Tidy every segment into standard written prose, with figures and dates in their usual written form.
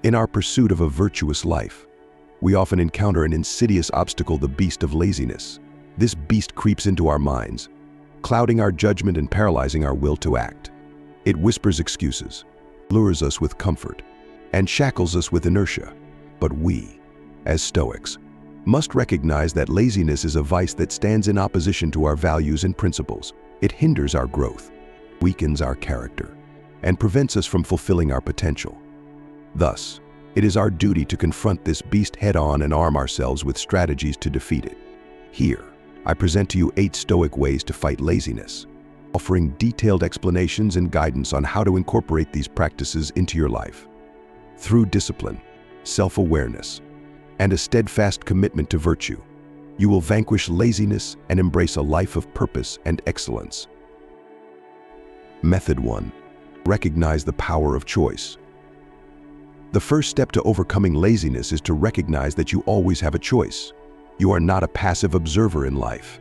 In our pursuit of a virtuous life, we often encounter an insidious obstacle, the beast of laziness. This beast creeps into our minds, clouding our judgment and paralyzing our will to act. It whispers excuses, lures us with comfort, and shackles us with inertia. But we, as Stoics, must recognize that laziness is a vice that stands in opposition to our values and principles. It hinders our growth, weakens our character, and prevents us from fulfilling our potential. Thus, it is our duty to confront this beast head-on and arm ourselves with strategies to defeat it. Here, I present to you 8 Stoic ways to fight laziness, offering detailed explanations and guidance on how to incorporate these practices into your life. Through discipline, self-awareness, and a steadfast commitment to virtue, you will vanquish laziness and embrace a life of purpose and excellence. Method 1. Recognize the power of choice. The first step to overcoming laziness is to recognize that you always have a choice. You are not a passive observer in life,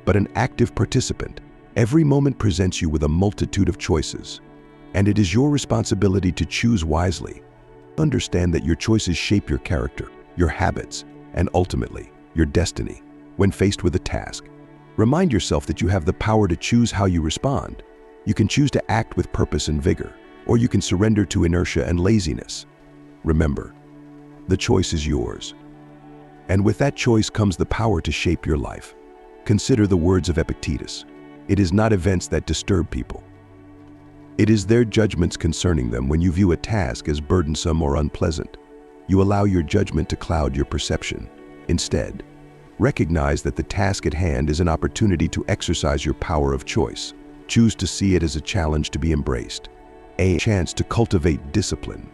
but an active participant. Every moment presents you with a multitude of choices, and it is your responsibility to choose wisely. Understand that your choices shape your character, your habits, and ultimately, your destiny. When faced with a task, remind yourself that you have the power to choose how you respond. You can choose to act with purpose and vigor, or you can surrender to inertia and laziness. Remember, the choice is yours. And with that choice comes the power to shape your life. Consider the words of Epictetus. It is not events that disturb people. It is their judgments concerning them. When you view a task as burdensome or unpleasant, you allow your judgment to cloud your perception. Instead, recognize that the task at hand is an opportunity to exercise your power of choice. Choose to see it as a challenge to be embraced, a chance to cultivate discipline,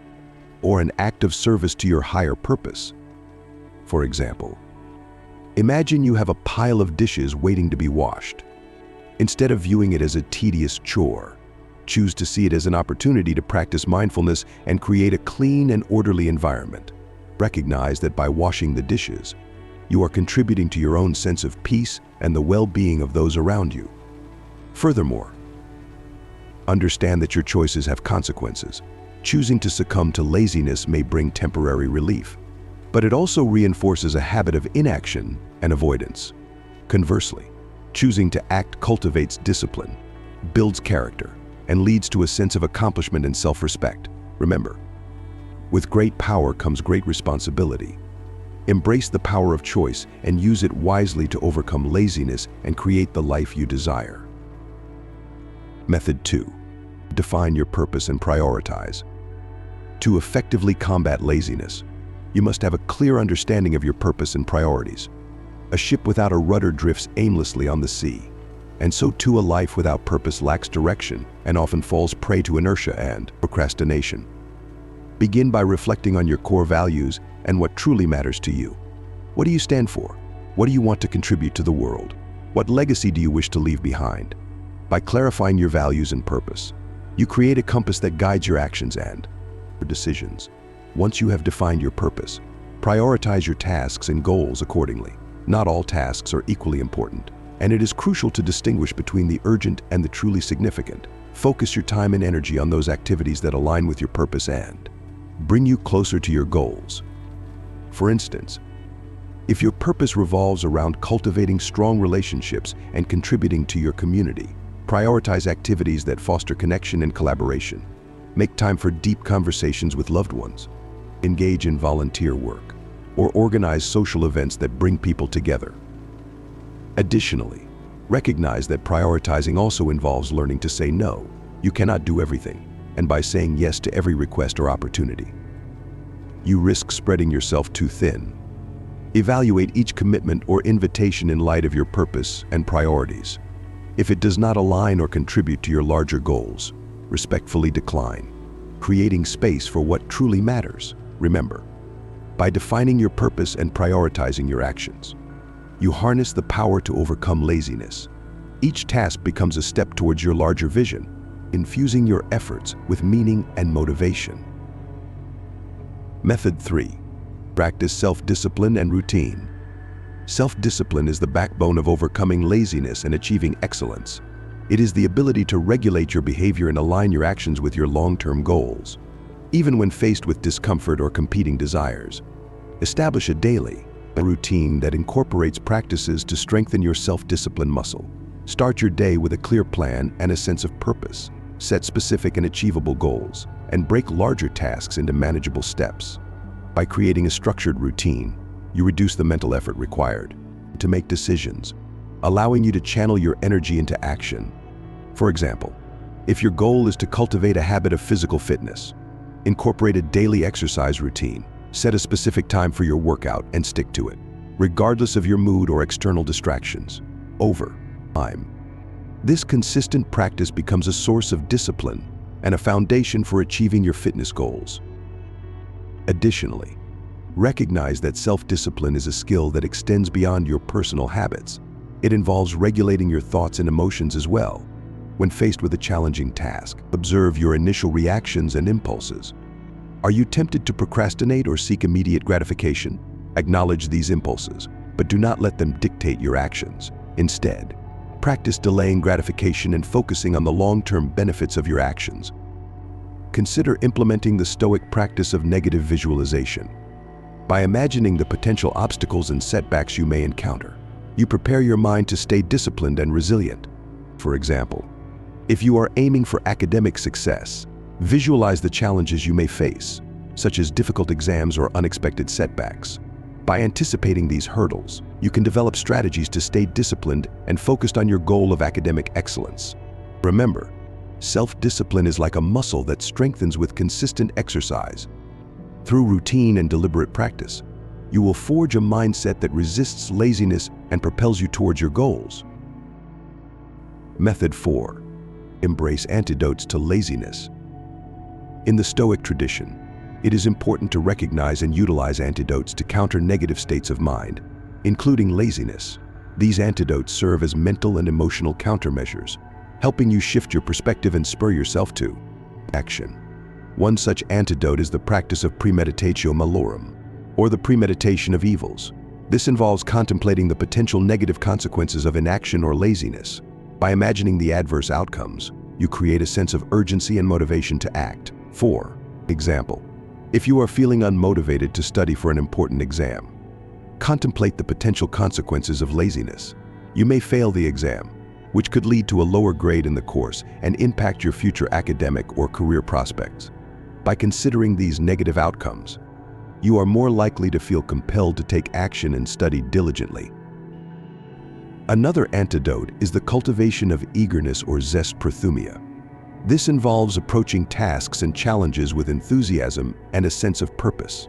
or an act of service to your higher purpose. For example, imagine you have a pile of dishes waiting to be washed. Instead of viewing it as a tedious chore, choose to see it as an opportunity to practice mindfulness and create a clean and orderly environment. Recognize that by washing the dishes, you are contributing to your own sense of peace and the well-being of those around you. Furthermore, understand that your choices have consequences. Choosing to succumb to laziness may bring temporary relief, but it also reinforces a habit of inaction and avoidance. Conversely, choosing to act cultivates discipline, builds character, and leads to a sense of accomplishment and self-respect. Remember, with great power comes great responsibility. Embrace the power of choice and use it wisely to overcome laziness and create the life you desire. Method 2. Define your purpose and prioritize. To effectively combat laziness, you must have a clear understanding of your purpose and priorities. A ship without a rudder drifts aimlessly on the sea, and so too a life without purpose lacks direction and often falls prey to inertia and procrastination. Begin by reflecting on your core values and what truly matters to you. What do you stand for? What do you want to contribute to the world? What legacy do you wish to leave behind? By clarifying your values and purpose, you create a compass that guides your actions and your decisions. Once you have defined your purpose, prioritize your tasks and goals accordingly. Not all tasks are equally important, and it is crucial to distinguish between the urgent and the truly significant. Focus your time and energy on those activities that align with your purpose and bring you closer to your goals. For instance, if your purpose revolves around cultivating strong relationships and contributing to your community, prioritize activities that foster connection and collaboration. Make time for deep conversations with loved ones. Engage in volunteer work, or organize social events that bring people together. Additionally, recognize that prioritizing also involves learning to say no. You cannot do everything, and by saying yes to every request or opportunity, you risk spreading yourself too thin. Evaluate each commitment or invitation in light of your purpose and priorities. If it does not align or contribute to your larger goals, respectfully decline, creating space for what truly matters. Remember, by defining your purpose and prioritizing your actions, you harness the power to overcome laziness. Each task becomes a step towards your larger vision, infusing your efforts with meaning and motivation. Method 3. Practice self-discipline and routine. Self-discipline is the backbone of overcoming laziness and achieving excellence. It is the ability to regulate your behavior and align your actions with your long-term goals. even when faced with discomfort or competing desires. Establish a daily routine that incorporates practices to strengthen your self-discipline muscle. Start your day with a clear plan and a sense of purpose. Set specific and achievable goals, and break larger tasks into manageable steps. By creating a structured routine, you reduce the mental effort required to make decisions, allowing you to channel your energy into action. For example, if your goal is to cultivate a habit of physical fitness, incorporate a daily exercise routine. Set a specific time for your workout and stick to it, regardless of your mood or external distractions. Over time, this consistent practice becomes a source of discipline and a foundation for achieving your fitness goals. Additionally, recognize that self-discipline is a skill that extends beyond your personal habits. It involves regulating your thoughts and emotions as well. When faced with a challenging task, observe your initial reactions and impulses. Are you tempted to procrastinate or seek immediate gratification? Acknowledge these impulses, but do not let them dictate your actions. Instead, practice delaying gratification and focusing on the long-term benefits of your actions. Consider implementing the Stoic practice of negative visualization. By imagining the potential obstacles and setbacks you may encounter, you prepare your mind to stay disciplined and resilient. For example, if you are aiming for academic success, visualize the challenges you may face, such as difficult exams or unexpected setbacks. By anticipating these hurdles, you can develop strategies to stay disciplined and focused on your goal of academic excellence. Remember, self-discipline is like a muscle that strengthens with consistent exercise. Through routine and deliberate practice, you will forge a mindset that resists laziness and propels you towards your goals. Method 4. Embrace antidotes to laziness. In the Stoic tradition, it is important to recognize and utilize antidotes to counter negative states of mind, including laziness. These antidotes serve as mental and emotional countermeasures, helping you shift your perspective and spur yourself to action. One such antidote is the practice of premeditatio malorum, or the premeditation of evils. This involves contemplating the potential negative consequences of inaction or laziness. By imagining the adverse outcomes, you create a sense of urgency and motivation to act. For example, if you are feeling unmotivated to study for an important exam, contemplate the potential consequences of laziness. You may fail the exam, which could lead to a lower grade in the course and impact your future academic or career prospects. By considering these negative outcomes, you are more likely to feel compelled to take action and study diligently. Another antidote is the cultivation of eagerness or zest prothumia. This involves approaching tasks and challenges with enthusiasm and a sense of purpose.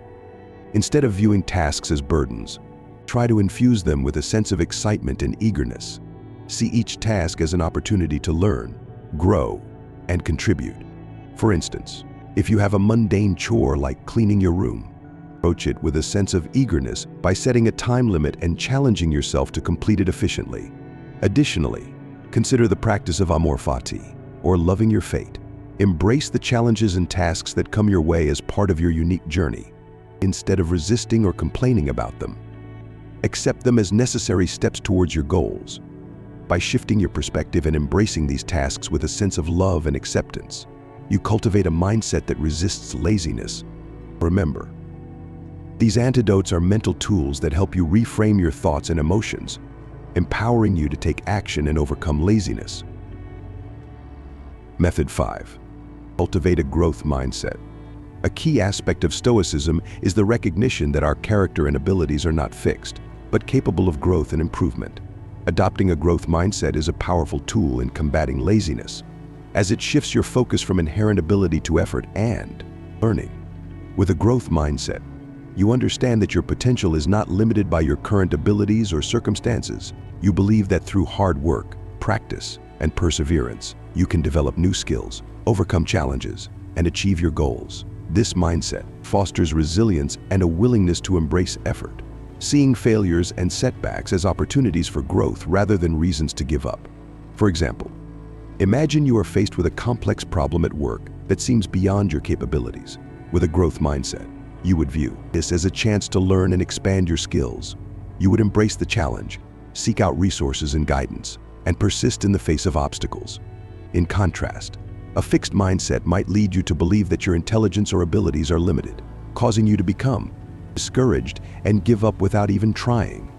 Instead of viewing tasks as burdens, try to infuse them with a sense of excitement and eagerness. See each task as an opportunity to learn, grow, and contribute. For instance, if you have a mundane chore like cleaning your room, approach it with a sense of eagerness by setting a time limit and challenging yourself to complete it efficiently. Additionally, consider the practice of amor fati, or loving your fate. Embrace the challenges and tasks that come your way as part of your unique journey, instead of resisting or complaining about them. Accept them as necessary steps towards your goals. By shifting your perspective and embracing these tasks with a sense of love and acceptance, you cultivate a mindset that resists laziness. Remember, these antidotes are mental tools that help you reframe your thoughts and emotions, empowering you to take action and overcome laziness. Method 5. Cultivate a growth mindset. A key aspect of Stoicism is the recognition that our character and abilities are not fixed, but capable of growth and improvement. Adopting a growth mindset is a powerful tool in combating laziness, as it shifts your focus from inherent ability to effort and learning. With a growth mindset, you understand that your potential is not limited by your current abilities or circumstances. You believe that through hard work, practice, and perseverance, you can develop new skills, overcome challenges, and achieve your goals. This mindset fosters resilience and a willingness to embrace effort, seeing failures and setbacks as opportunities for growth rather than reasons to give up. For example, imagine you are faced with a complex problem at work that seems beyond your capabilities. With a growth mindset, you would view this as a chance to learn and expand your skills. You would embrace the challenge, seek out resources and guidance, and persist in the face of obstacles. In contrast, A fixed mindset might lead you to believe that your intelligence or abilities are limited, causing you to become discouraged and give up without even trying.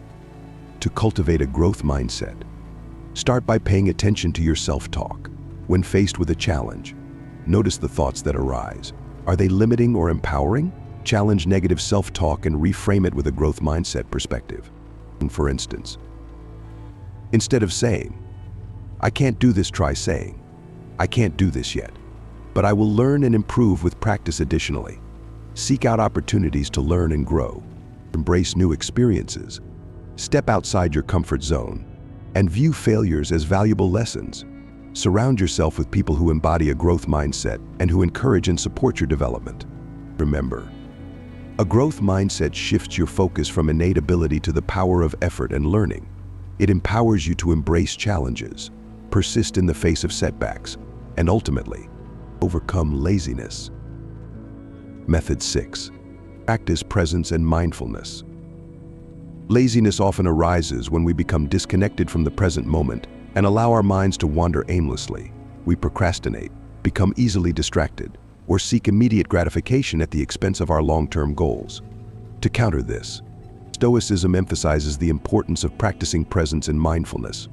To cultivate a growth mindset, start by paying attention to your self-talk. When faced with a challenge, notice the thoughts that arise. Are they limiting or empowering? Challenge negative self-talk and reframe it with a growth mindset perspective. For instance, instead of saying, "I can't do this," try saying, "I can't do this yet, but I will learn and improve with practice." Additionally, seek out opportunities to learn and grow. Embrace new experiences. Step outside your comfort zone and view failures as valuable lessons. Surround yourself with people who embody a growth mindset and who encourage and support your development. Remember, a growth mindset shifts your focus from innate ability to the power of effort and learning. It empowers you to embrace challenges, persist in the face of setbacks, and ultimately, overcome laziness. Method 6. Practice presence and mindfulness. Laziness often arises when we become disconnected from the present moment and allow our minds to wander aimlessly. We procrastinate, become easily distracted, or seek immediate gratification at the expense of our long-term goals. To counter this, Stoicism emphasizes the importance of practicing presence and mindfulness.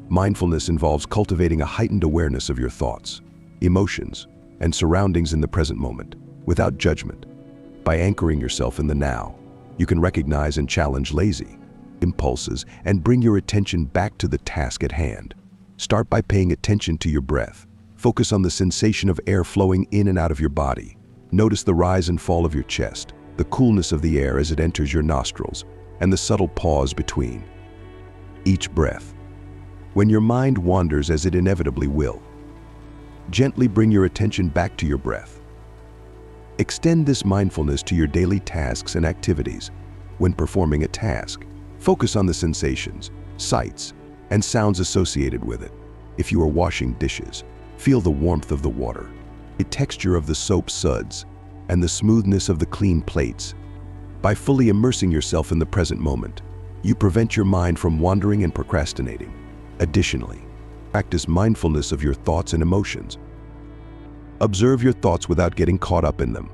Mindfulness involves cultivating a heightened awareness of your thoughts, emotions, and surroundings in the present moment, without judgment. By anchoring yourself in the now, you can recognize and challenge lazy impulses and bring your attention back to the task at hand. Start by paying attention to your breath. Focus on the sensation of air flowing in and out of your body. Notice the rise and fall of your chest, the coolness of the air as it enters your nostrils, and the subtle pause between each breath. When your mind wanders, as it inevitably will, gently bring your attention back to your breath. Extend this mindfulness to your daily tasks and activities. When performing a task, focus on the sensations, sights, and sounds associated with it. If you are washing dishes, feel the warmth of the water, the texture of the soap suds, and the smoothness of the clean plates. By fully immersing yourself in the present moment, you prevent your mind from wandering and procrastinating. Additionally, practice mindfulness of your thoughts and emotions. Observe your thoughts without getting caught up in them.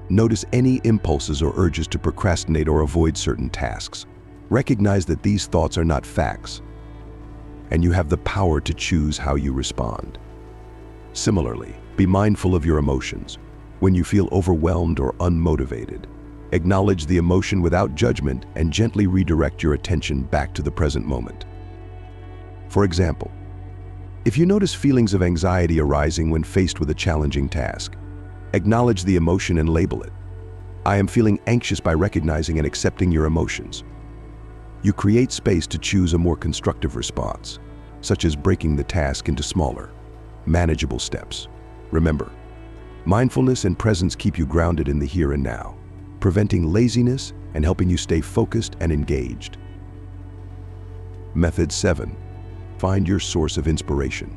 Notice any impulses or urges to procrastinate or avoid certain tasks. Recognize that these thoughts are not facts, and you have the power to choose how you respond. Similarly, be mindful of your emotions. When you feel overwhelmed or unmotivated, acknowledge the emotion without judgment and gently redirect your attention back to the present moment. For example, if you notice feelings of anxiety arising when faced with a challenging task, acknowledge the emotion and label it. "I am feeling anxious." By recognizing and accepting your emotions, you create space to choose a more constructive response, such as breaking the task into smaller, manageable steps. Remember, mindfulness and presence keep you grounded in the here and now, preventing laziness and helping you stay focused and engaged. Method 7. Find your source of inspiration.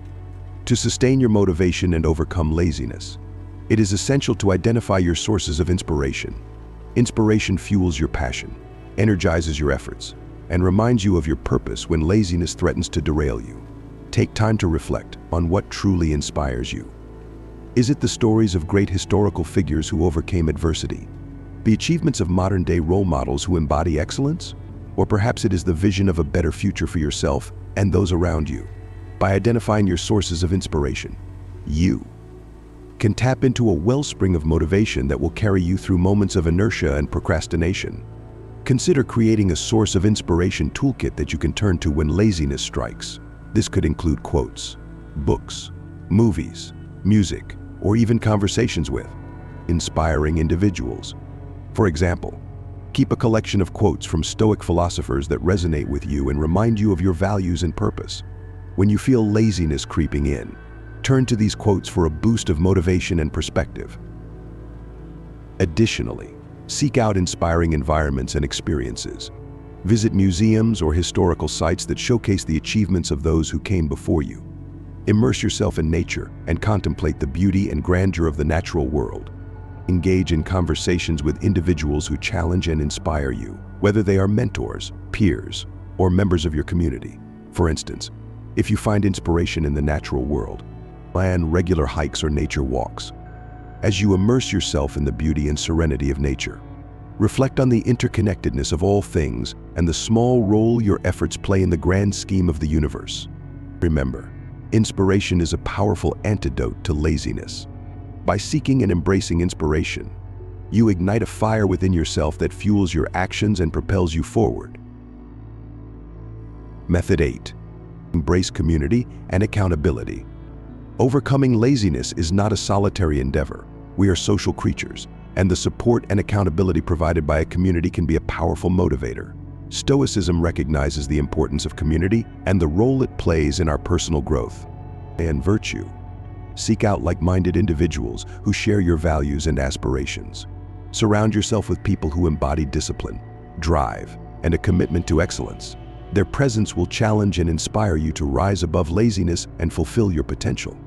To sustain your motivation and overcome laziness, it is essential to identify your sources of inspiration. Inspiration fuels your passion, energizes your efforts, and reminds you of your purpose when laziness threatens to derail you. Take time to reflect on what truly inspires you. Is it the stories of great historical figures who overcame adversity? The achievements of modern-day role models who embody excellence? Or perhaps it is the vision of a better future for yourself and those around you. By identifying your sources of inspiration, you can tap into a wellspring of motivation that will carry you through moments of inertia and procrastination. Consider creating a source of inspiration toolkit that you can turn to when laziness strikes. This could include quotes, books, movies, music, or even conversations with inspiring individuals. For example, keep a collection of quotes from Stoic philosophers that resonate with you and remind you of your values and purpose. When you feel laziness creeping in, turn to these quotes for a boost of motivation and perspective. Additionally, seek out inspiring environments and experiences. Visit museums or historical sites that showcase the achievements of those who came before you. Immerse yourself in nature and contemplate the beauty and grandeur of the natural world. Engage in conversations with individuals who challenge and inspire you, whether they are mentors, peers, or members of your community. For instance, if you find inspiration in the natural world, Plan regular hikes or nature walks. As you immerse yourself in the beauty and serenity of nature, reflect on the interconnectedness of all things and the small role your efforts play in the grand scheme of the universe. Remember, inspiration is a powerful antidote to laziness. By seeking and embracing inspiration, you ignite a fire within yourself that fuels your actions and propels you forward. Method 8. Embrace community and accountability. Overcoming laziness is not a solitary endeavor. We are social creatures, and the support and accountability provided by a community can be a powerful motivator. Stoicism recognizes the importance of community and the role it plays in our personal growth and virtue. Seek out like-minded individuals who share your values and aspirations. Surround yourself with people who embody discipline, drive, and a commitment to excellence. Their presence will challenge and inspire you to rise above laziness and fulfill your potential.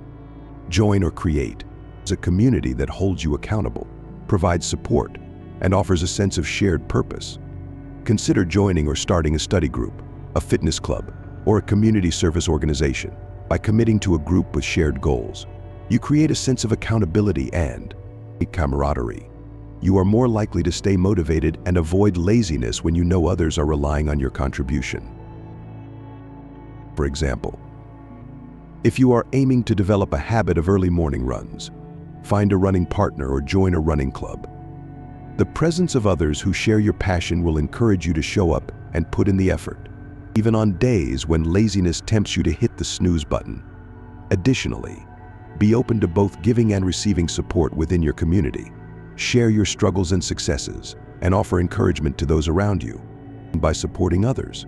Join or create a community that holds you accountable, provides support, and offers a sense of shared purpose. Consider joining or starting a study group, a fitness club, or a community service organization. By committing to a group with shared goals, you create a sense of accountability and camaraderie. You are more likely to stay motivated and avoid laziness when you know others are relying on your contribution. For example, if you are aiming to develop a habit of early morning runs, find a running partner or join a running club. The presence of others who share your passion will encourage you to show up and put in the effort, even on days when laziness tempts you to hit the snooze button. Additionally, be open to both giving and receiving support within your community. Share your struggles and successes, and offer encouragement to those around you. By supporting others,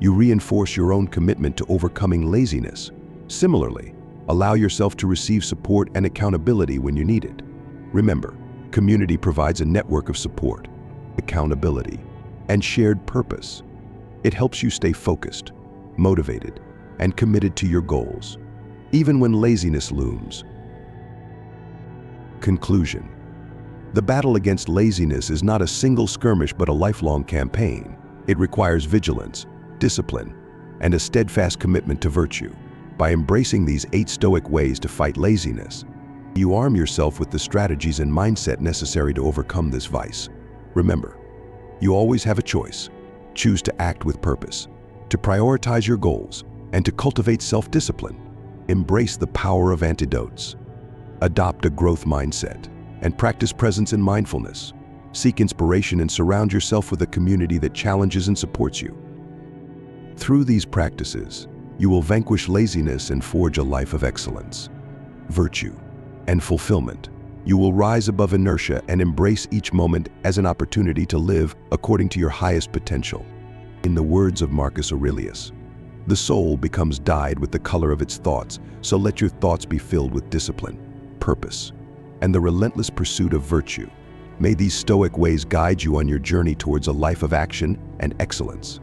you reinforce your own commitment to overcoming laziness. Similarly, allow yourself to receive support and accountability when you need it. Remember, community provides a network of support, accountability, and shared purpose. It helps you stay focused, motivated, and committed to your goals, even when laziness looms. Conclusion. The battle against laziness is not a single skirmish but a lifelong campaign. It requires vigilance, discipline, and a steadfast commitment to virtue. By embracing these 8 Stoic ways to fight laziness, you arm yourself with the strategies and mindset necessary to overcome this vice. Remember, you always have a choice. Choose to act with purpose, to prioritize your goals, and to cultivate self-discipline. Embrace the power of antidotes. Adopt a growth mindset and practice presence and mindfulness. Seek inspiration and surround yourself with a community that challenges and supports you. Through these practices, you will vanquish laziness and forge a life of excellence, virtue, and fulfillment. You will rise above inertia and embrace each moment as an opportunity to live according to your highest potential. In the words of Marcus Aurelius, the soul becomes dyed with the color of its thoughts, so let your thoughts be filled with discipline, purpose, and the relentless pursuit of virtue. May these Stoic ways guide you on your journey towards a life of action and excellence.